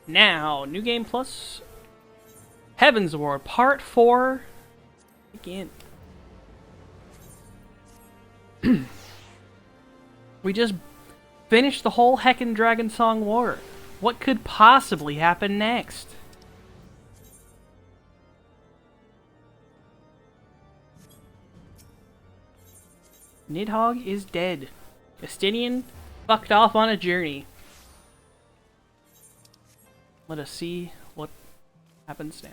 Now, New Game Plus, Heavensward, Part 4, begin. We just finished the whole heckin' Dragon Song War. What could possibly happen next? Nidhogg is dead. Justinian fucked off on a journey. Let us see what happens now.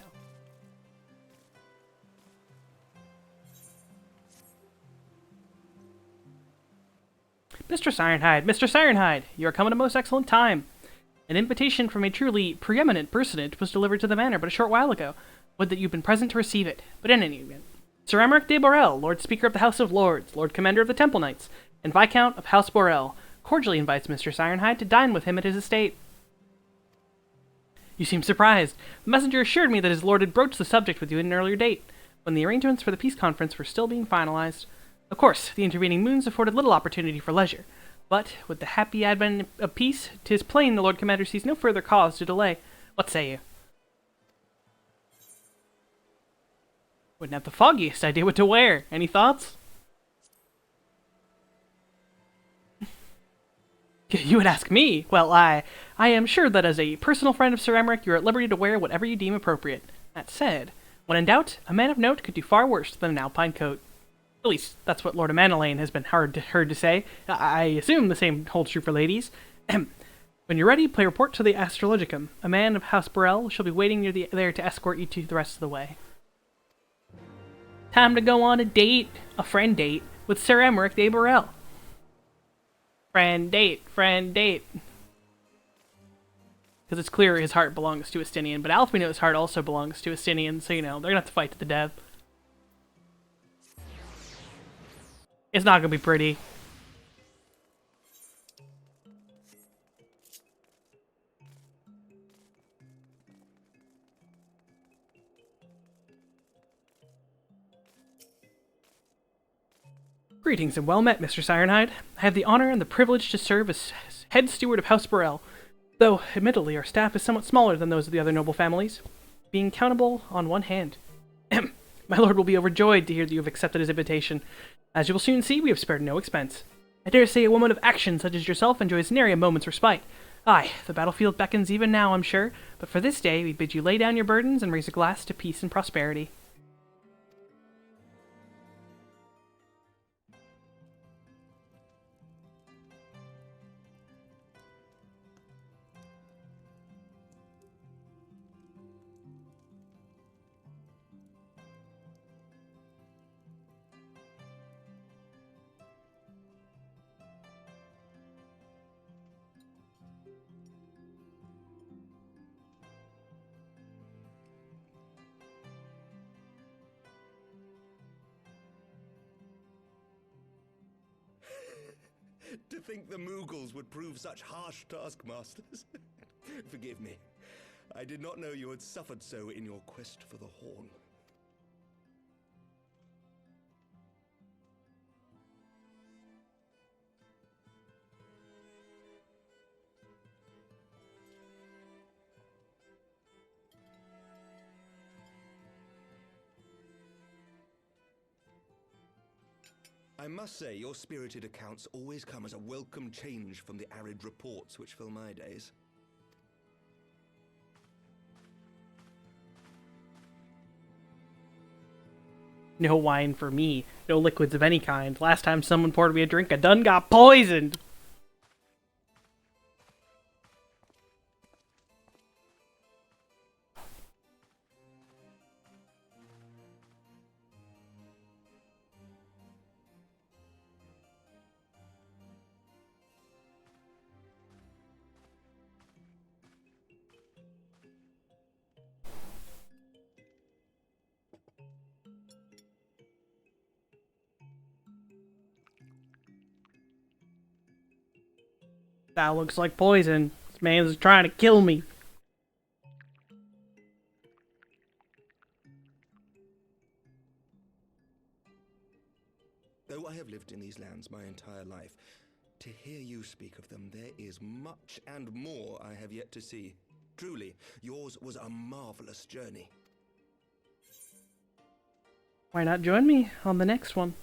Mistress Ironhide, Mistress Ironhide, you are come at a most excellent time. An invitation from a truly preeminent personage was delivered to the manor but a short while ago. Would that you'd been present to receive it. But in any event, Sir Emeric de Borel, Lord Speaker of the House of Lords, Lord Commander of the Temple Knights, and Viscount of House Borel, cordially invites Mistress Ironhide to dine with him at his estate. You seem surprised. The messenger assured me that his lord had broached the subject with you at an earlier date, when the arrangements for the peace conference were still being finalized. Of course, the intervening moons afforded little opportunity for leisure, but with the happy advent of peace, 'tis plain the Lord Commander sees no further cause to delay. What say you? Wouldn't have the foggiest idea what to wear. Any thoughts? You would ask me. Well, I am sure that as a personal friend of Sir Emeric, you are at liberty to wear whatever you deem appropriate. That said, when in doubt, a man of note could do far worse than an alpine coat. At least, that's what Lord Amanalaine has been heard to say. I assume the same holds true for ladies. When you're ready, play report to the Astrologicum. A man of House Borel shall be waiting near there to escort you to the rest of the way. Time to go on a date, a friend date, with Sir Emeric de Borel. Friend date, friend date. Because it's clear his heart belongs to Estinian, but Alfino's heart also belongs to Estinian, so you know, they're gonna have to fight to the death. It's not gonna be pretty. Greetings and well met, Mr. Ironhide. I have the honor and the privilege to serve as head steward of House Borel, though, admittedly, our staff is somewhat smaller than those of the other noble families, being countable on one hand. My lord will be overjoyed to hear that you have accepted his invitation. As you will soon see, we have spared no expense. I dare say a woman of action such as yourself enjoys nary a moment's respite. Aye, the battlefield beckons even now, I'm sure, but for this day we bid you lay down your burdens and raise a glass to peace and prosperity. To think the Moogles would prove such harsh taskmasters. Forgive me. I did not know you had suffered so in your quest for the horn. I must say, your spirited accounts always come as a welcome change from the arid reports which fill my days. No wine for me. No liquids of any kind. Last time someone poured me a drink, I done got poisoned! That looks like poison. This man's trying to kill me. Though I have lived in these lands my entire life, to hear you speak of them, there is much and more I have yet to see. Truly, yours was a marvelous journey. Why not join me on the next one?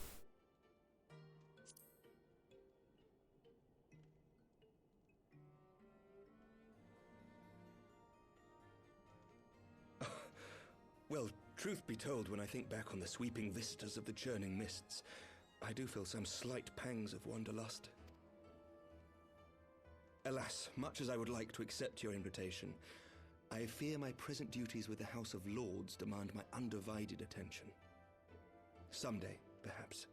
Well, truth be told, when I think back on the sweeping vistas of the churning mists, I do feel some slight pangs of wanderlust. Alas, much as I would like to accept your invitation, I fear my present duties with the House of Lords demand my undivided attention. Someday, perhaps.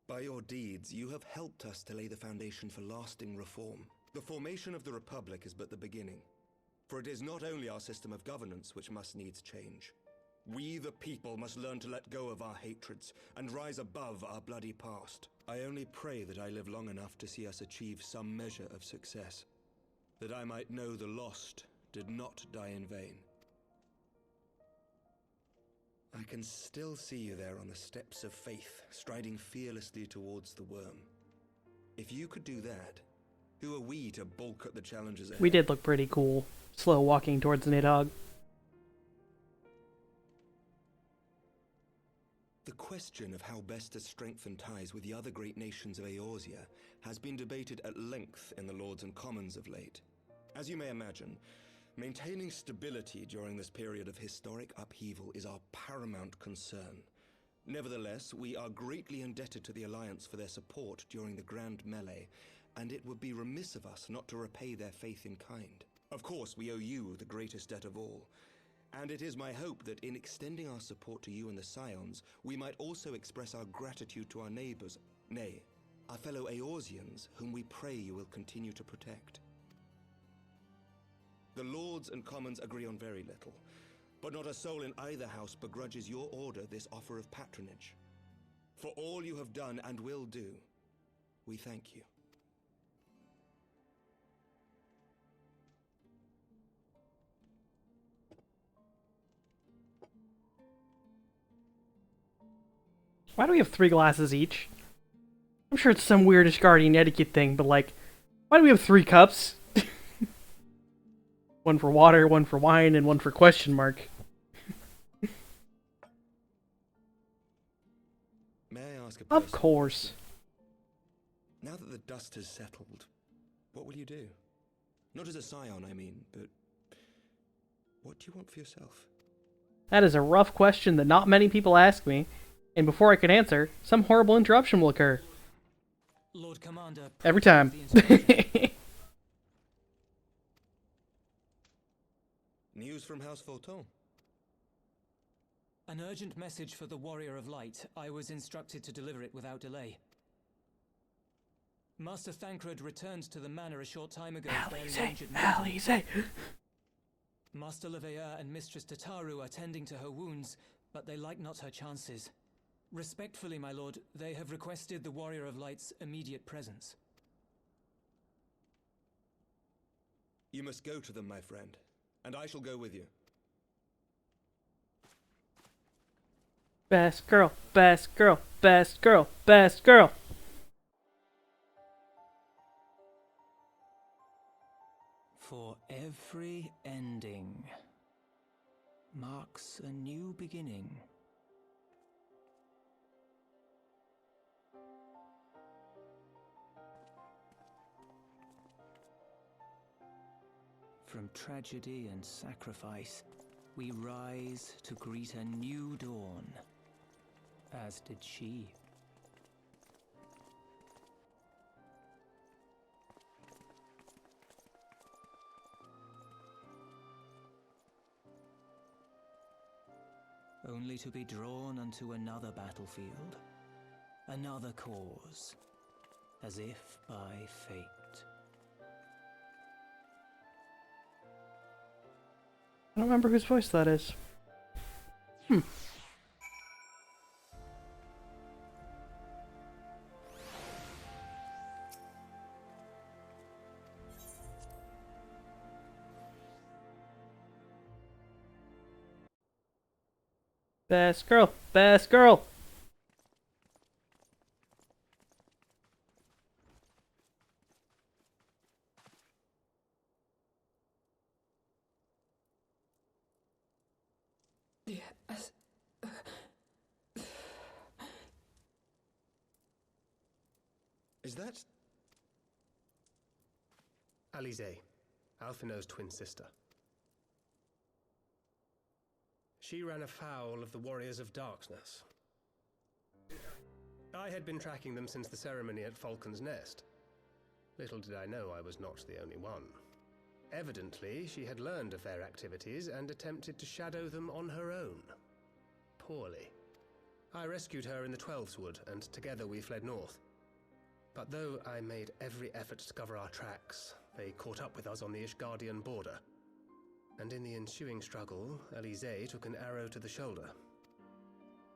By your deeds, you have helped us to lay the foundation for lasting reform. The formation of the Republic is but the beginning, for it is not only our system of governance which must needs change. We, the people, must learn to let go of our hatreds and rise above our bloody past. I only pray that I live long enough to see us achieve some measure of success, that I might know the lost did not die in vain. I can still see you there on the steps of faith, striding fearlessly towards the worm. If you could do that, who are we to balk at the challenges ahead? We did look pretty cool, slow walking towards Nidhogg. The question of how best to strengthen ties with the other great nations of Eorzea has been debated at length in the Lords and Commons of late. As you may imagine, maintaining stability during this period of historic upheaval is our paramount concern. Nevertheless, we are greatly indebted to the Alliance for their support during the Grand Melee, and it would be remiss of us not to repay their faith in kind. Of course, we owe you the greatest debt of all, and it is my hope that in extending our support to you and the Scions, we might also express our gratitude to our neighbors, nay, our fellow Eorzeans, whom we pray you will continue to protect. The Lords and Commons agree on very little, but not a soul in either house begrudges your order this offer of patronage. For all you have done and will do, we thank you. Why do we have 3 glasses each? I'm sure it's some weirdish guardian etiquette thing, but like, why do we have 3 cups? One for water, one for wine, and one for question mark. May I ask a Of personal course. question? Now that the dust has settled, what will you do? Not as a scion, I mean, but what do you want for yourself? That is a rough question that not many people ask me, and before I can answer, some horrible interruption will occur. Lord Commander, Every time. News from House Fulton. an urgent message for the Warrior of Light. I was instructed to deliver it without delay. Master Thancred returned to the manor a short time ago. Alize! Master Leveilleur and Mistress Tataru are tending to her wounds, but they like not her chances. Respectfully, my lord, they have requested the Warrior of Light's immediate presence. You must go to them, my friend, and I shall go with you. Best girl, best girl, best girl, best girl. For every ending marks a new beginning. From tragedy and sacrifice, we rise to greet a new dawn, as did she. Only to be drawn unto another battlefield, another cause, as if by fate. I don't remember whose voice that is. Best girl, best girl. Yes. Is that... Alize, Alphinaud's twin sister. She ran afoul of the Warriors of Darkness. I had been tracking them since the ceremony at Falcon's Nest. Little did I know I was not the only one. Evidently, she had learned of their activities and attempted to shadow them on her own. Poorly. I rescued her in the Heavensward, and together we fled north. But though I made every effort to cover our tracks, they caught up with us on the Ishgardian border. And in the ensuing struggle, Alize took an arrow to the shoulder.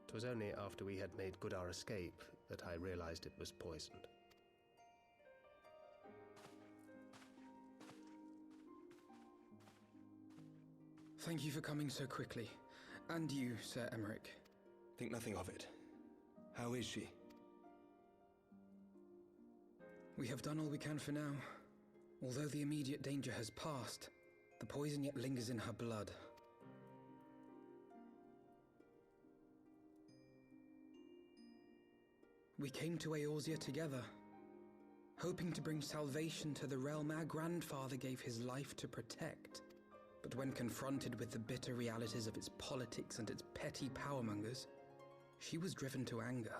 It was only after we had made good our escape that I realized it was poisoned. Thank you for coming so quickly. And you, Sir Emmerich. Think nothing of it. How is she? We have done all we can for now. Although the immediate danger has passed, the poison yet lingers in her blood. We came to Eorzea together, hoping to bring salvation to the realm our grandfather gave his life to protect. But when confronted with the bitter realities of its politics and its petty powermongers, she was driven to anger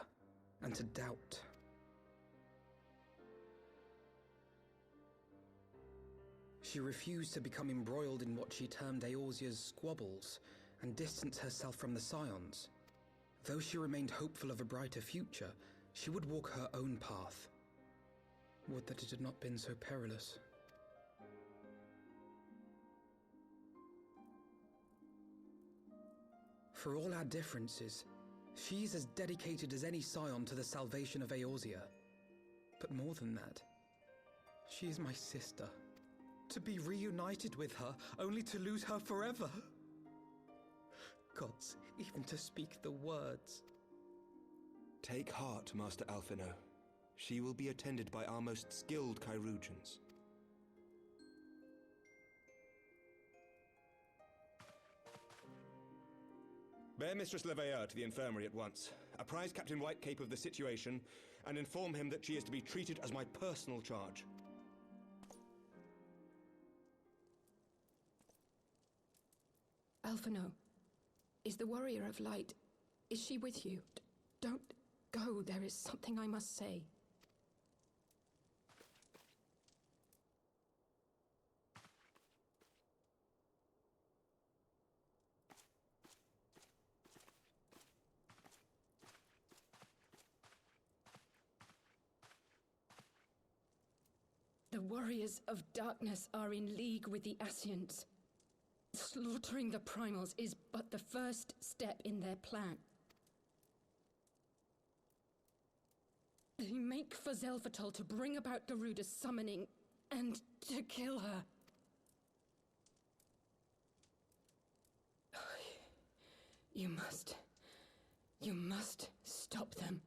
and to doubt. She refused to become embroiled in what she termed Eorzea's squabbles and distance herself from the Scions. Though she remained hopeful of a brighter future, she would walk her own path. Would that it had not been so perilous. For all our differences, she's as dedicated as any Scion to the salvation of Eorzea. But more than that, she is my sister. To be reunited with her, only to lose her forever. Gods, even to speak the words. Take heart, Master Alphinaud. She will be attended by our most skilled chirurgeons. Bear Mistress Leveilleur to the infirmary at once. Apprise Captain Whitecape of the situation, and inform him that she is to be treated as my personal charge. Alphinaud, is the Warrior of Light, is she with you? Don't go, there is something I must say. The Warriors of Darkness are in league with the Ascians. Slaughtering the Primals is but the first step in their plan. They make for Zelvatol to bring about Garuda's summoning and to kill her. You must stop them.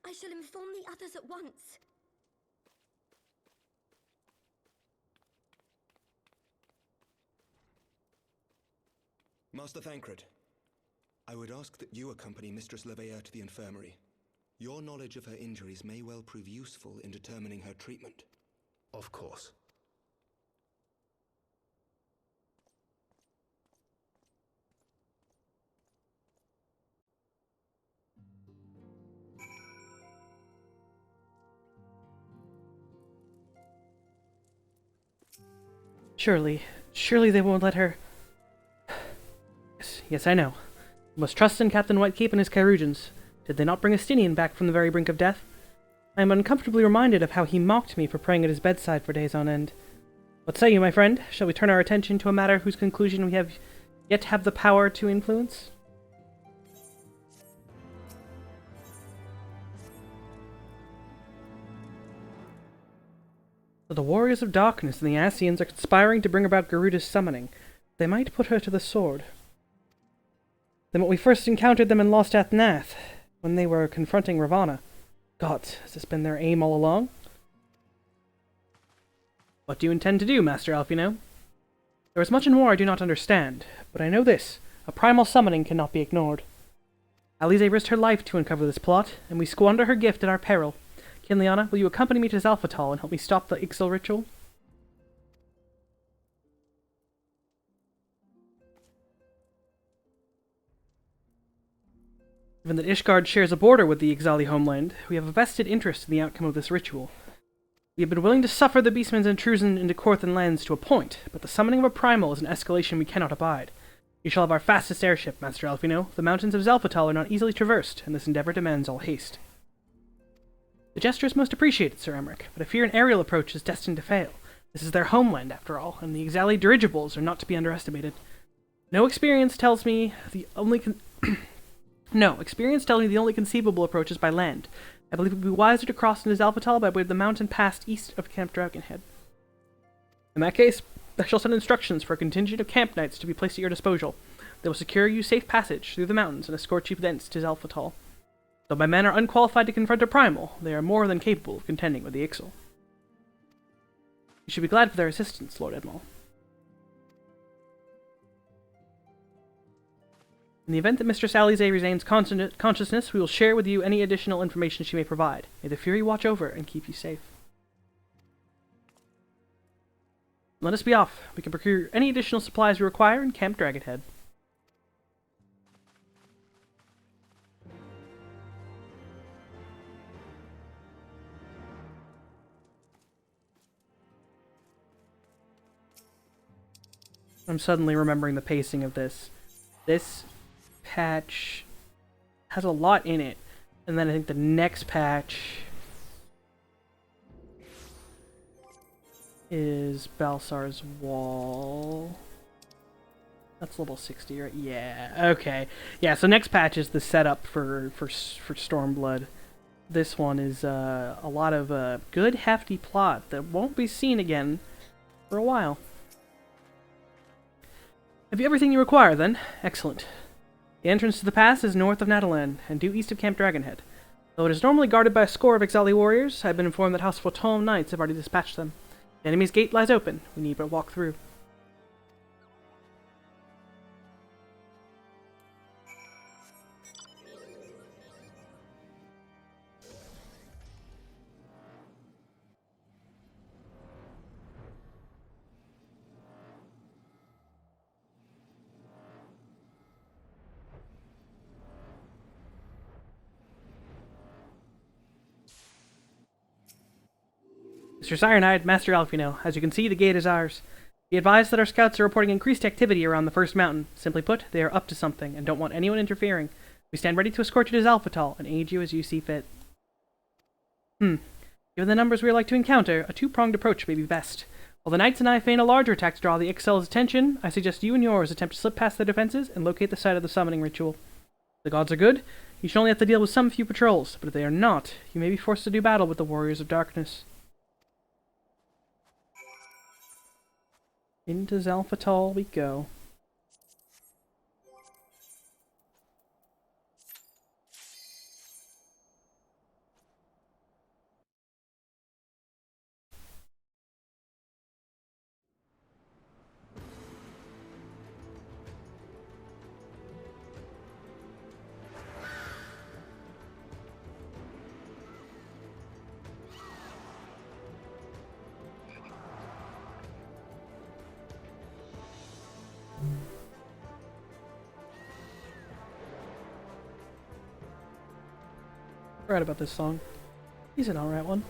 I shall inform the others at once. Master Thancred, I would ask that you accompany Mistress Leveilleur to the infirmary. Your knowledge of her injuries may well prove useful in determining her treatment. Of course. Surely they won't let her... Yes, I know. You must trust in Captain Whitecape and his chirurgeons. Did they not bring Estinian back from the very brink of death? I am uncomfortably reminded of how he mocked me for praying at his bedside for days on end. What say you, my friend? Shall we turn our attention to a matter whose conclusion we have yet have the power to influence? The Warriors of Darkness and the Ascians are conspiring to bring about Garuda's summoning. They might put her to the sword. Then we first encountered them in Lost Athnath, when they were confronting Ravana. God, has this been their aim all along? What do you intend to do, Master Alfino? There is much in war I do not understand, but I know this. A primal summoning cannot be ignored. Alize risked her life to uncover this plot, and we squander her gift at our peril. Kinliana, will you accompany me to Zalphatal and help me stop the Ixil ritual? Given that Ishgard shares a border with the Ixali homeland, we have a vested interest in the outcome of this ritual. We have been willing to suffer the Beastman's intrusion into Korthan lands to a point, but the summoning of a primal is an escalation we cannot abide. You shall have our fastest airship, Master Alfino. The mountains of Zalphatal are not easily traversed, and this endeavor demands all haste. The gesture is most appreciated, Sir Emmerich, but I fear an aerial approach is destined to fail. This is their homeland, after all, and the Ixali dirigibles are not to be underestimated. Experience tells me the only conceivable approach is by land. I believe it would be wiser to cross into Zalphatal by way of the mountain pass east of Camp Dragonhead. In that case, I shall send instructions for a contingent of camp knights to be placed at your disposal. They will secure you safe passage through the mountains and escort you thence to Zalphatal. Though my men are unqualified to confront a primal, they are more than capable of contending with the Ixil. You should be glad for their assistance, Lord Edmol. In the event that Mistress Alize regains consciousness, we will share with you any additional information she may provide. May the Fury watch over and keep you safe. Let us be off. We can procure any additional supplies we require in Camp Dragonhead. I'm suddenly remembering the pacing of this. This patch has a lot in it, and then I think the next patch is Balsar's Wall. That's level 60, right? Yeah, okay. Yeah, so next patch is the setup for Stormblood. This one is a lot of good, hefty plot that won't be seen again for a while. Have you everything you require, then? Excellent. The entrance to the pass is north of Natalan, and due east of Camp Dragonhead. Though it is normally guarded by a score of Ixali warriors, I have been informed that House Photon knights have already dispatched them. The enemy's gate lies open. We need but walk through. Mr. Cyanide, Master Alfino, as you can see, the gate is ours. Be advised that our scouts are reporting increased activity around the first mountain. Simply put, they are up to something, and don't want anyone interfering. We stand ready to escort you to Zalphatal, and aid you as you see fit. Given the numbers we are like to encounter, a two-pronged approach may be best. While the knights and I feign a larger attack to draw the Ixil's attention, I suggest you and yours attempt to slip past their defenses and locate the site of the summoning ritual. If the gods are good, you should only have to deal with some few patrols, but if they are not, you may be forced to do battle with the Warriors of Darkness. Into Zalphatal we go. Right about this song. He's an alright one.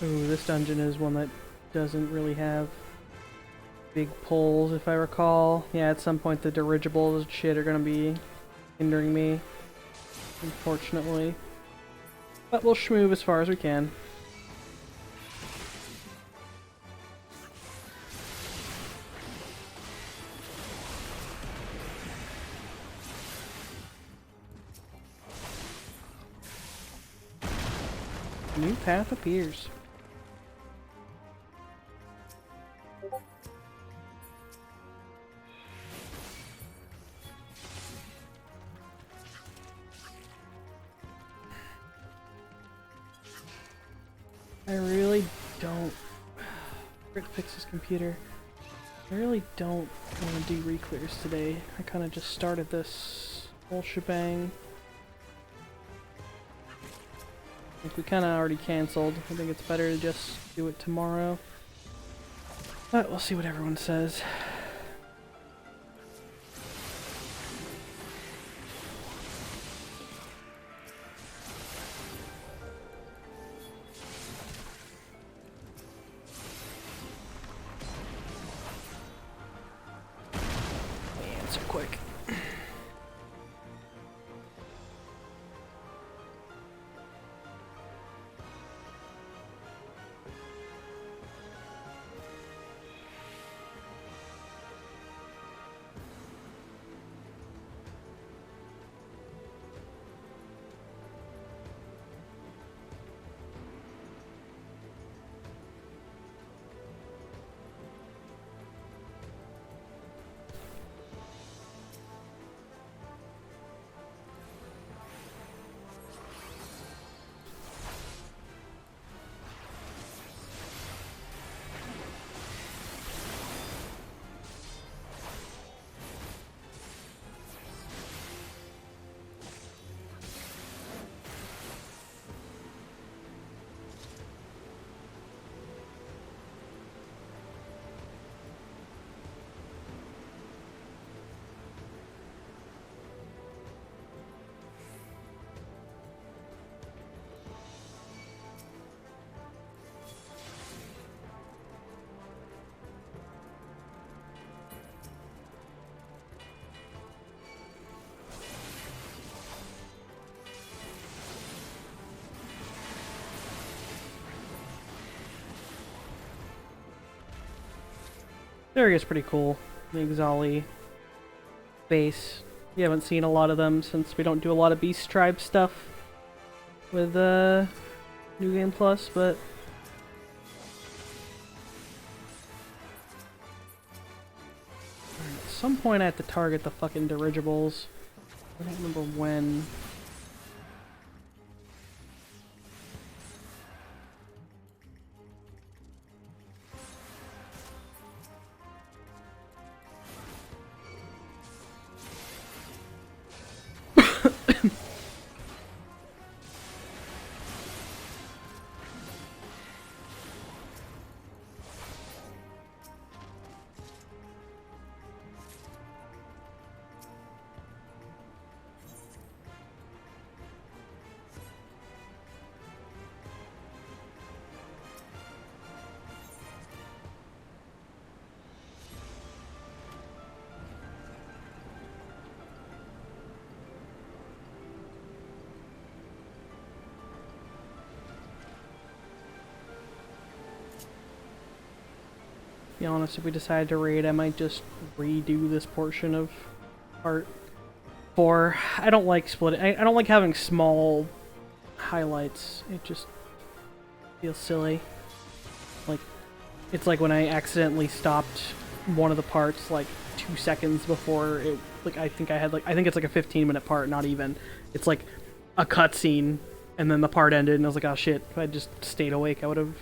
Ooh, this dungeon is one that doesn't really have big pulls, if I recall. Yeah, at some point the dirigibles and shit are gonna be hindering me, unfortunately. But we'll schmoove as far as we can. New path appears. I really don't... Rick fix his computer. I really don't want to do re-clears today. I kind of just started this whole shebang. Like, we kind of already cancelled. I think it's better to just do it tomorrow. But we'll see what everyone says. Answer quick. The area's pretty cool. The Exali base. We haven't seen a lot of them since we don't do a lot of Beast Tribe stuff with New Game Plus, but at some point I have to target the fucking dirigibles. I don't remember when. To be honest, if we decide to raid, I might just redo this portion of part 4. I don't like splitting. I don't like having small highlights. It just feels silly. Like, it's like when I accidentally stopped one of the parts like 2 seconds before it. Like, I think it's like a 15-minute part, not even. It's like a cutscene, and then the part ended, and I was like, oh shit! If I just stayed awake, I would have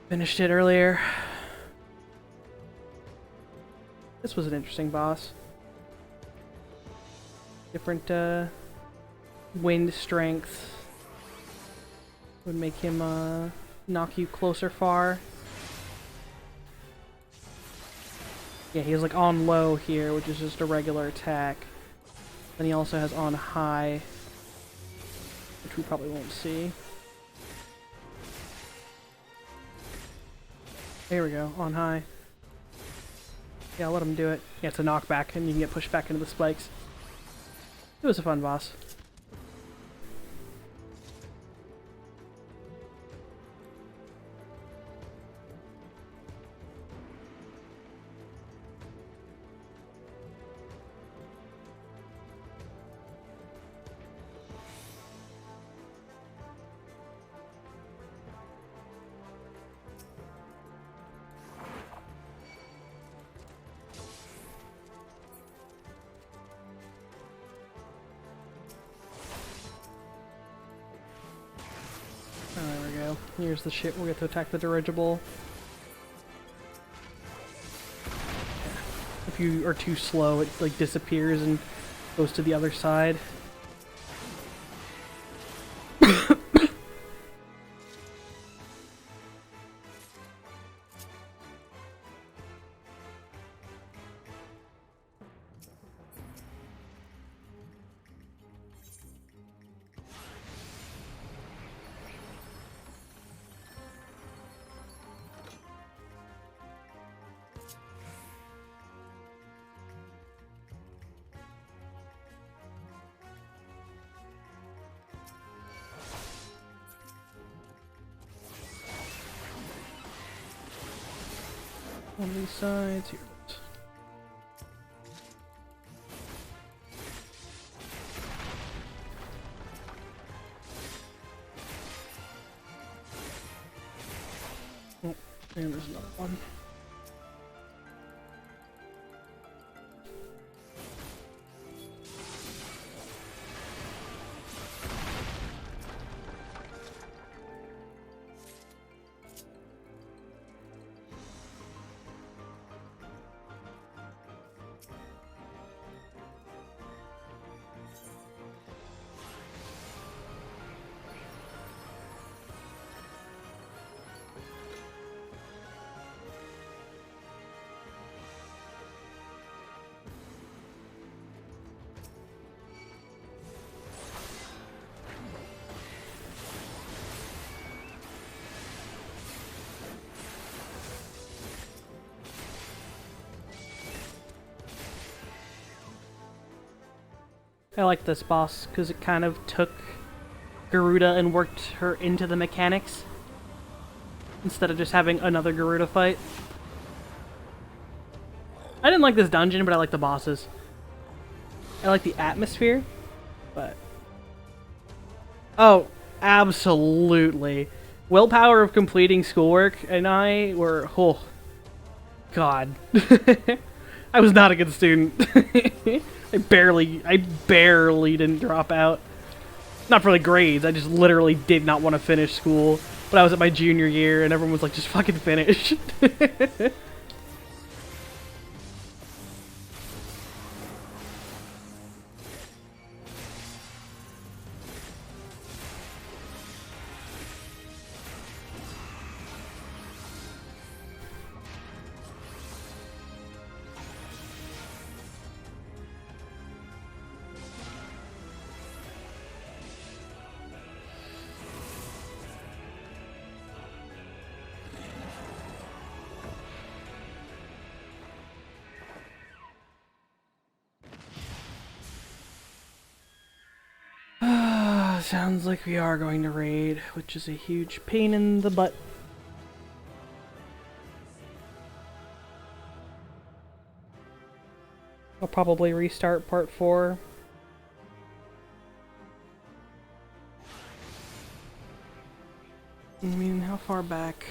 finished it earlier. This was an interesting boss. Different wind strength would make him knock you closer far. Yeah, he has like on low here, which is just a regular attack. Then he also has on high, which we probably won't see. There we go, on high. Yeah, I'll let him do it. Yeah, it's a knockback, and you can get pushed back into the spikes. It was a fun boss. go. Here's the shit. We'll get to attack the dirigible. If you are too slow, it like disappears and goes to the other side. On these sides here. Oh, and there's another one. I like this boss because it kind of took Garuda and worked her into the mechanics instead of just having another Garuda fight. I didn't like this dungeon, but I like the bosses. I like the atmosphere, but... Oh, absolutely. Willpower of completing schoolwork and I were... Oh, God. I was not a good student. I barely didn't drop out. Not for the grades, I just literally did not want to finish school. But I was at my junior year and everyone was like, just fucking finish. Sounds like we are going to raid, which is a huge pain in the butt. I'll probably restart part 4. I mean, how far back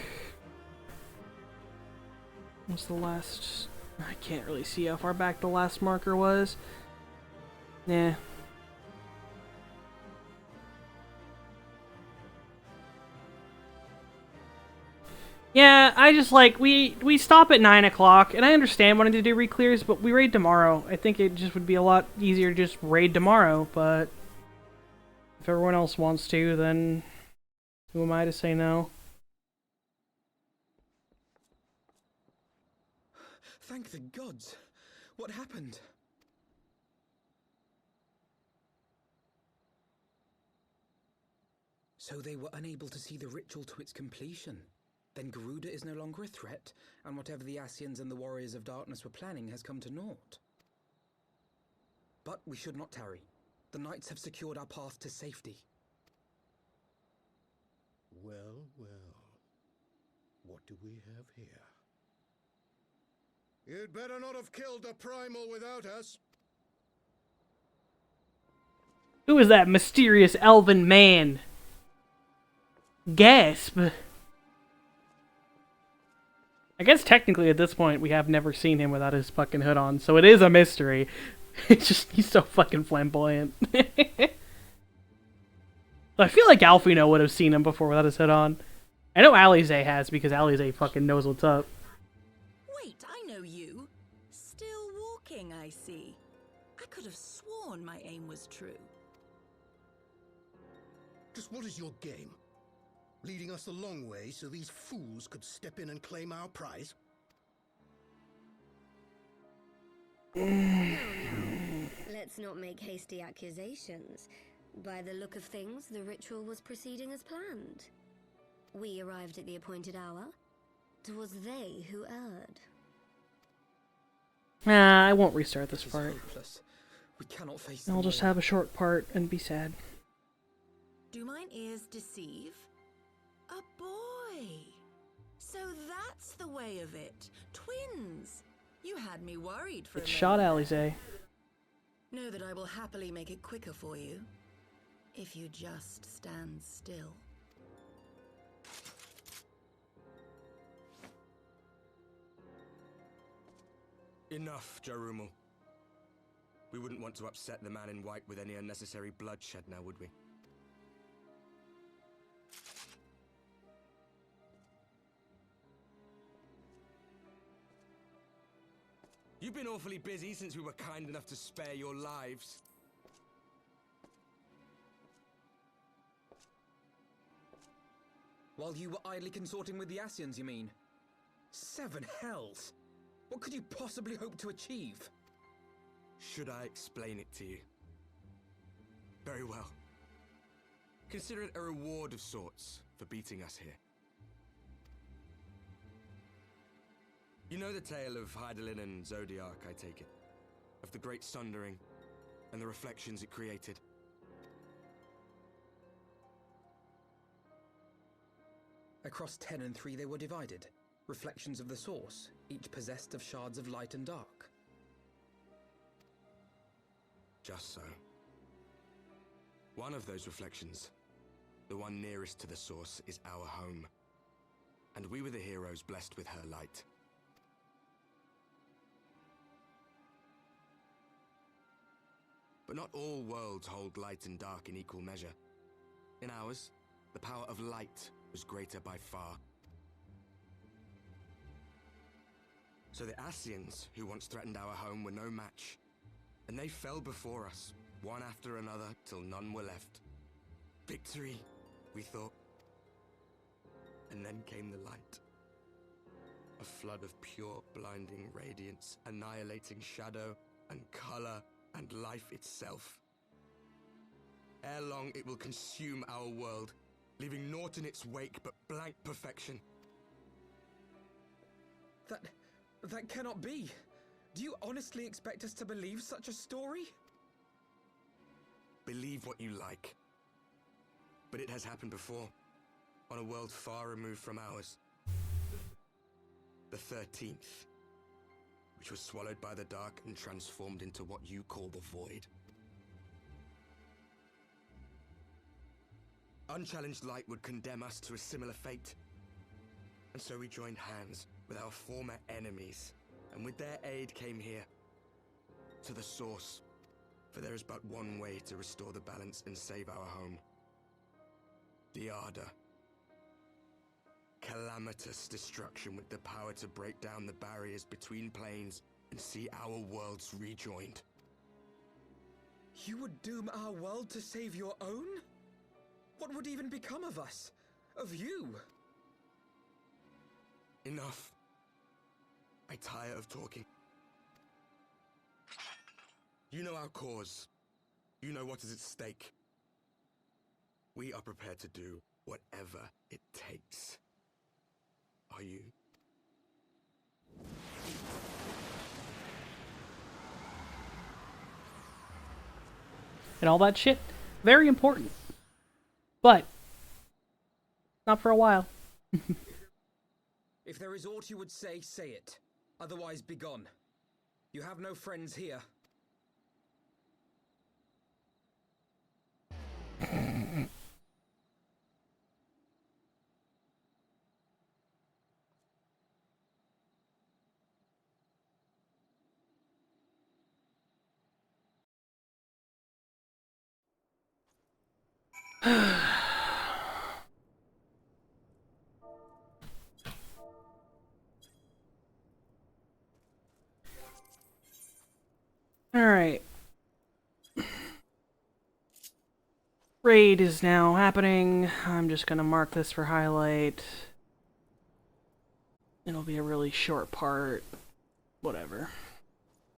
was the last... I can't really see how far back the last marker was. Nah. Yeah, I just like, we stop at 9 o'clock, and I understand wanting to do re-clears, but we raid tomorrow. I think it just would be a lot easier to just raid tomorrow, but if everyone else wants to, then who am I to say no? Thank the gods! What happened? So they were unable to see the ritual to its completion. Then Garuda is no longer a threat, and whatever the Ascians and the Warriors of Darkness were planning has come to naught. But we should not tarry. The knights have secured our path to safety. Well, well. What do we have here? You'd better not have killed the Primal without us. Who is that mysterious elven man? Gasp. I guess technically at this point we have never seen him without his fucking hood on, so it is a mystery. It's just, he's so fucking flamboyant. I feel like Alfino would have seen him before without his head on. I know Alize has, because Alize fucking knows what's up. Wait, I know you. Still walking, I see. I could have sworn my aim was true. Just what is your game? Leading us a long way so these fools could step in and claim our prize? Let's not make hasty accusations. By the look of things, the ritual was proceeding as planned. We arrived at the appointed hour. 'Twas they who erred. Nah, I won't restart this part. Hopeless. We cannot face I'll just have a short part and be sad. Do mine ears deceive? A boy! So that's the way of it. Twins! You had me worried for a It's moment. shot Alize. Know that I will happily make it quicker for you. If you just stand still. Enough, Jarumul. We wouldn't want to upset the man in white with any unnecessary bloodshed now, would we? You've been awfully busy since we were kind enough to spare your lives. While you were idly consorting with the Asians, you mean? 7 hells! What could you possibly hope to achieve? Should I explain it to you? Very well. Consider it a reward of sorts for beating us here. You know the tale of Hydaelyn and Zodiac, I take it? Of the Great Sundering and the reflections it created? Across 10 and 3 they were divided. Reflections of the source, each possessed of shards of light and dark. Just so. One of those reflections, the one nearest to the source, is our home. And we were the heroes blessed with her light. But not all worlds hold light and dark in equal measure. In ours, the power of light was greater by far. So the Asians, who once threatened our home, were no match. And they fell before us, one after another, till none were left. Victory, we thought. And then came the light. A flood of pure, blinding radiance, annihilating shadow and color and life itself. Ere long, it will consume our world, leaving naught in its wake but blank perfection. That cannot be. Do you honestly expect us to believe such a story? Believe what you like. But it has happened before, on a world far removed from ours. The 13th, which was swallowed by the dark and transformed into what you call the Void. Unchallenged light would condemn us to a similar fate. And so we joined hands with our former enemies, and with their aid came here, to the source. For there is but one way to restore the balance and save our home. The Ardor. Calamitous destruction with the power to break down the barriers between planes and see our worlds rejoined. You would doom our world to save your own? What would even become of us? Of you? Enough. I tire of talking. You know our cause. You know what is at stake. We are prepared to do whatever it takes. Are you? And all that shit, very important. But, not for a while. If there is aught you would say, say it. Otherwise, begone. You have no friends here. Alright. Raid is now happening. I'm just gonna mark this for highlight. It'll be a really short part. Whatever.